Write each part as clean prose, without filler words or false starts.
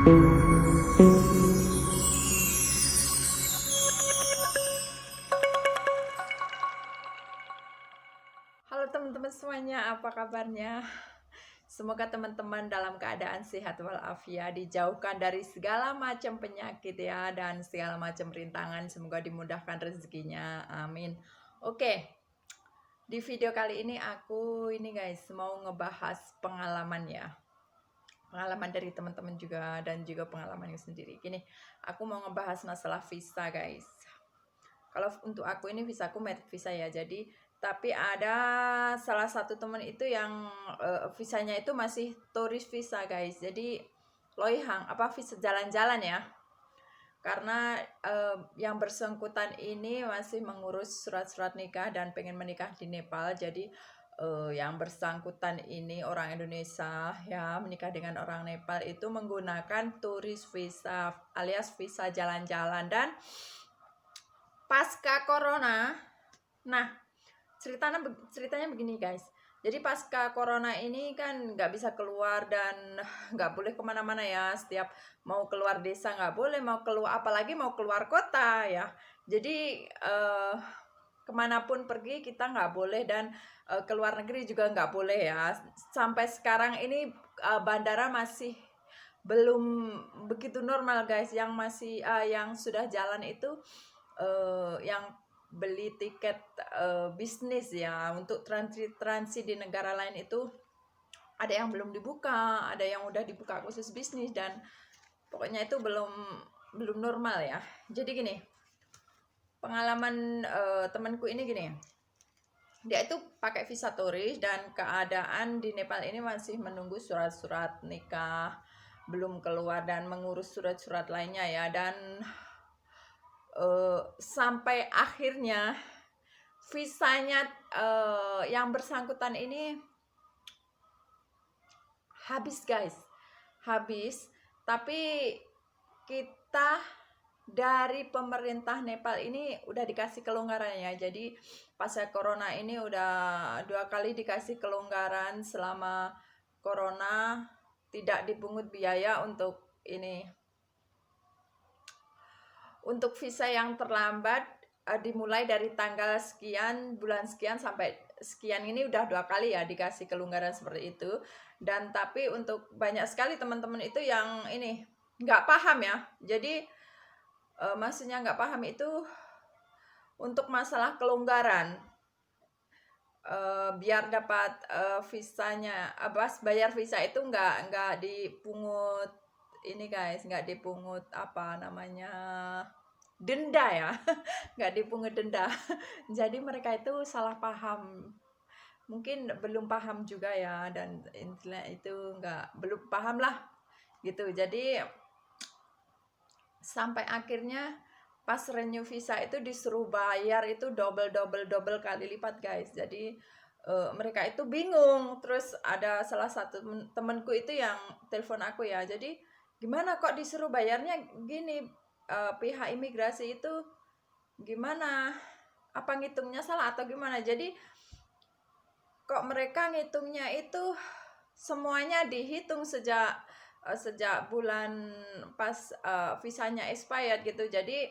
Halo teman-teman semuanya, apa kabarnya? Semoga teman-teman dalam keadaan sehat walafiat, dijauhkan dari segala macam penyakit ya, dan segala macam rintangan. Semoga dimudahkan rezekinya, amin. Oke, di video kali ini aku guys mau ngebahas pengalaman ya. Pengalaman dari teman-teman juga dan juga pengalamanku sendiri. Gini, aku mau ngebahas masalah visa guys. Kalau untuk aku ini visaku merit visa ya, jadi tapi ada salah satu teman itu yang visanya itu masih turis visa guys, jadi loihang apa visa jalan-jalan ya, karena yang bersangkutan ini masih mengurus surat-surat nikah dan pengen menikah di Nepal. Jadi yang bersangkutan ini orang Indonesia ya, menikah dengan orang Nepal itu menggunakan turis visa alias visa jalan-jalan. Dan pasca corona, nah ceritanya begini guys. Jadi pasca corona ini kan nggak bisa keluar dan nggak boleh kemana-mana ya. Setiap mau keluar desa nggak boleh, mau keluar apalagi mau keluar kota ya. Jadi kemanapun pergi kita nggak boleh, dan keluar negeri juga nggak boleh ya. Sampai sekarang ini bandara masih belum begitu normal guys. Yang masih yang sudah jalan itu yang beli tiket bisnis ya, untuk transit di negara lain itu ada yang belum dibuka, ada yang udah dibuka khusus bisnis, dan pokoknya itu belum normal ya. Jadi gini, pengalaman temanku ini gini, dia itu pakai visa turis dan keadaan di Nepal ini masih menunggu surat-surat nikah, belum keluar, dan mengurus surat-surat lainnya ya. Dan sampai akhirnya visanya yang bersangkutan ini habis guys, habis. Tapi kita dari pemerintah Nepal ini udah dikasih kelonggaran ya. Jadi pasca corona ini udah 2 kali dikasih kelonggaran. Selama corona tidak dipungut biaya untuk ini, untuk visa yang terlambat dimulai dari tanggal sekian, bulan sekian sampai sekian. Ini udah 2 kali ya dikasih kelonggaran seperti itu. Dan tapi untuk banyak sekali teman-teman itu yang ini nggak paham ya. Jadi maksudnya nggak paham itu untuk masalah kelonggaran, biar dapat visanya, bayar visa itu nggak dipungut ini guys, nggak dipungut apa namanya, denda ya. Nggak dipungut denda. Jadi mereka itu salah paham, mungkin belum paham juga ya, dan intinya itu belum paham lah gitu. Jadi sampai akhirnya pas renew visa itu disuruh bayar itu double kali lipat guys. Jadi mereka itu bingung. Terus ada salah satu temanku itu yang telepon aku ya, jadi gimana kok disuruh bayarnya gini, pihak imigrasi itu gimana, apa ngitungnya salah atau gimana. Jadi kok mereka ngitungnya itu semuanya dihitung sejak bulan pas visanya expired gitu. Jadi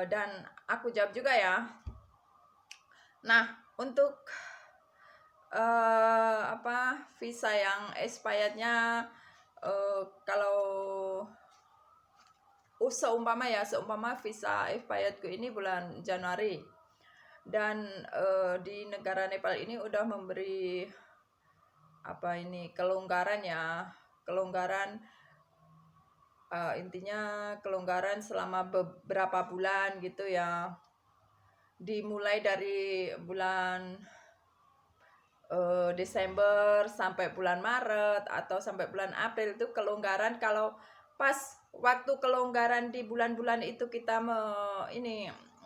dan aku jawab juga ya. Nah, untuk visa yang expirednya kalau seumpama visa expiredku ini bulan Januari, dan di negara Nepal ini udah memberi kelonggaran ya, kelonggaran intinya kelonggaran selama beberapa bulan gitu ya, dimulai dari bulan Desember sampai bulan Maret atau sampai bulan April itu kelonggaran. Kalau pas waktu kelonggaran di bulan-bulan itu kita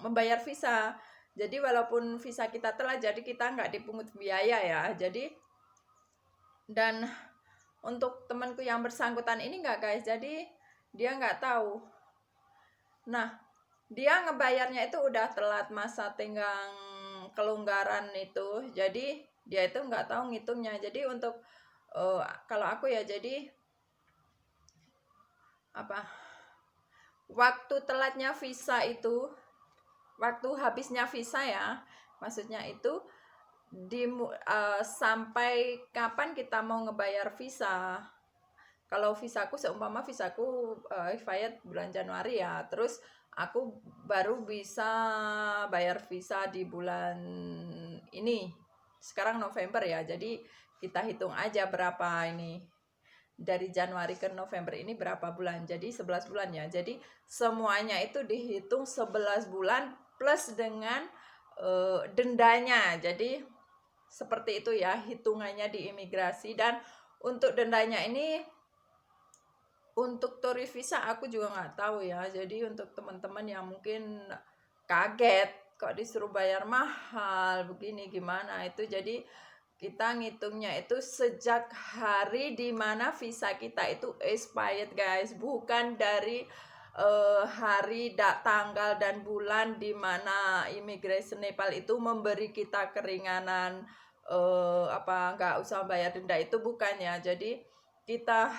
membayar visa, jadi walaupun visa kita telah, jadi kita nggak dipungut biaya ya. Jadi dan untuk temanku yang bersangkutan ini nggak guys, jadi dia nggak tahu. Nah, dia ngebayarnya itu udah telat masa tenggang kelonggaran itu, jadi dia itu nggak tahu ngitungnya. Jadi untuk kalau aku ya, jadi apa, waktu telatnya visa itu, waktu habisnya visa ya, maksudnya itu sampai kapan kita mau ngebayar visa. Kalau visaku, seumpama visaku expired bulan Januari ya, terus aku baru bisa bayar visa di bulan ini. Sekarang November ya, jadi kita hitung aja berapa ini. Dari Januari ke November ini berapa bulan, jadi 11 bulan ya. Jadi semuanya itu dihitung 11 bulan plus dengan dendanya. Jadi seperti itu ya hitungannya di imigrasi. Dan untuk dendanya ini, untuk turis visa aku juga nggak tahu ya. Jadi untuk teman-teman yang mungkin kaget kok disuruh bayar mahal begini gimana itu, jadi kita ngitungnya itu sejak hari dimana visa kita itu expired guys, bukan dari hari, tanggal dan bulan dimana immigration Nepal itu memberi kita keringanan nggak usah bayar denda, itu bukan ya. Jadi kita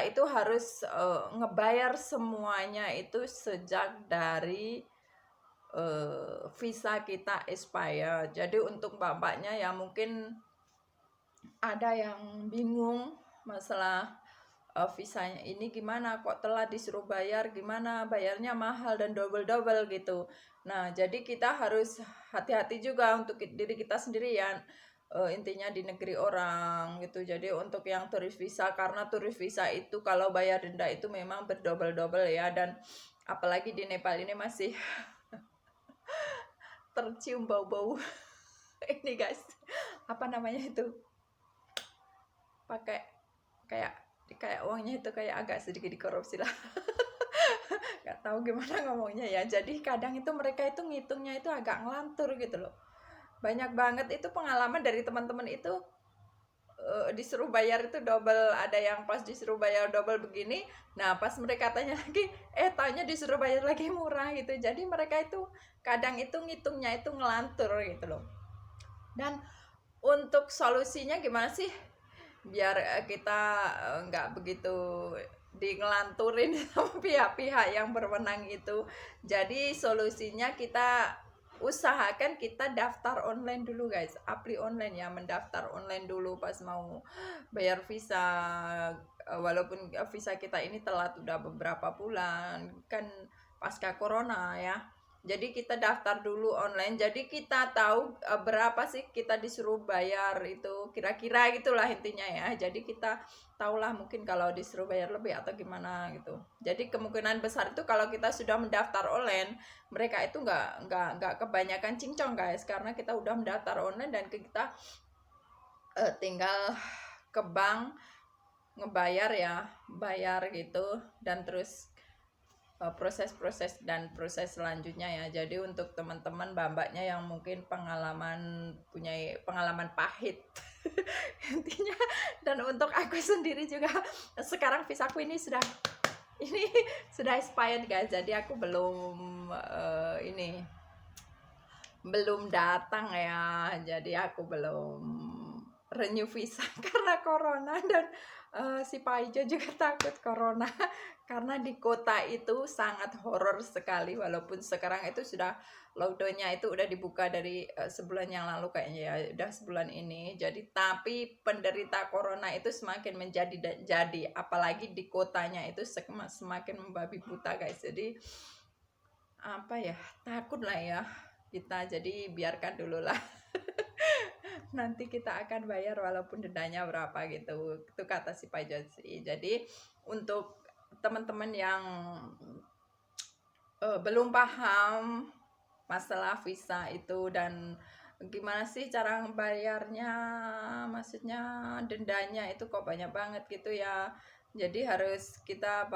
itu harus ngebayar semuanya itu sejak dari visa kita expire. Jadi untuk mbak-mbaknya yang mungkin ada yang bingung masalah visanya ini gimana, kok telah disuruh bayar, gimana bayarnya mahal dan double-double gitu. Nah, jadi kita harus hati-hati juga untuk diri kita sendiri ya. Intinya di negeri orang gitu. Jadi untuk yang turis visa, karena turis visa itu kalau bayar denda itu memang berdouble-double ya. Dan apalagi di Nepal ini masih tercium bau-bau ini guys, apa namanya itu, pakai kayak uangnya itu kayak agak sedikit dikorupsi lah. Nggak tahu gimana ngomongnya ya. Jadi kadang itu mereka itu ngitungnya itu agak ngelantur gitu loh. Banyak banget itu pengalaman dari teman-teman itu disuruh bayar itu double. Ada yang pas disuruh bayar double begini, nah pas mereka tanya lagi tanya disuruh bayar lagi murah gitu. Jadi mereka itu kadang itu ngitungnya itu ngelantur gitu loh. Dan untuk solusinya gimana sih biar kita nggak begitu ngelanturin sama pihak-pihak yang berwenang itu? Jadi solusinya kita usahakan kita daftar online dulu guys, apply online ya, mendaftar online dulu pas mau bayar visa. Walaupun visa kita ini telat udah beberapa bulan kan pasca corona ya, jadi kita daftar dulu online, jadi kita tahu berapa sih kita disuruh bayar itu kira-kira gitulah intinya ya. Jadi kita tahulah mungkin kalau disuruh bayar lebih atau gimana gitu. Jadi kemungkinan besar itu kalau kita sudah mendaftar online, mereka itu nggak kebanyakan cincong guys, karena kita udah mendaftar online dan kita tinggal ke bank ngebayar ya, bayar gitu, dan terus proses-proses dan proses selanjutnya ya. Jadi untuk teman-teman mbak-mbaknya yang mungkin punya pengalaman pahit intinya, dan untuk aku sendiri juga sekarang visaku ini sudah expired guys. Jadi aku belum datang ya. Jadi aku belum renew visa karena corona. Dan si Paijo juga takut corona karena di kota itu sangat horor sekali. Walaupun sekarang itu sudah lockdownnya itu udah dibuka dari sebulan yang lalu kayaknya ya, udah sebulan ini. Jadi tapi penderita corona itu semakin jadi, apalagi di kotanya itu semakin membabi buta guys. Jadi apa ya, takut lah ya kita. Jadi biarkan dulu lah. Nanti kita akan bayar walaupun dendanya berapa gitu. Itu kata si Pak Josi. Jadi untuk teman-teman yang belum paham masalah visa itu dan gimana sih cara bayarnya, maksudnya dendanya itu kok banyak banget gitu ya. Jadi harus kita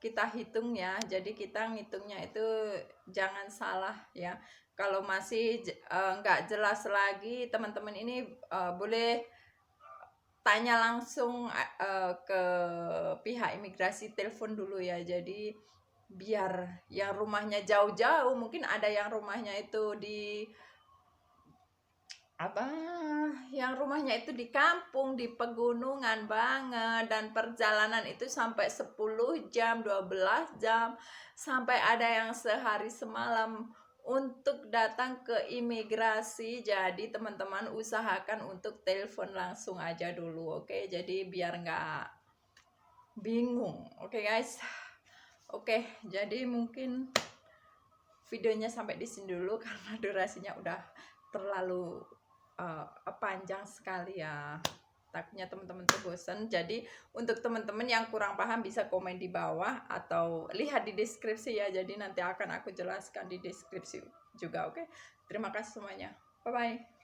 kita hitung ya. Jadi kita ngitungnya itu jangan salah ya. Kalau masih nggak jelas lagi, teman-teman ini boleh tanya langsung ke pihak imigrasi, telepon dulu ya. Jadi biar yang rumahnya jauh-jauh, mungkin ada yang rumahnya itu di yang rumahnya itu di kampung, di pegunungan banget, dan perjalanan itu sampai 10 jam, 12 jam, sampai ada yang sehari semalam untuk datang ke imigrasi. Jadi teman-teman usahakan untuk telepon langsung aja dulu, oke? Jadi biar nggak bingung, oke guys? Oke, jadi mungkin videonya sampai di sini dulu karena durasinya udah terlalu panjang sekali ya. Takutnya teman-teman tuh bosan. Jadi untuk teman-teman yang kurang paham bisa komen di bawah atau lihat di deskripsi ya. Jadi nanti akan aku jelaskan di deskripsi juga, oke? Terima kasih semuanya. Bye bye.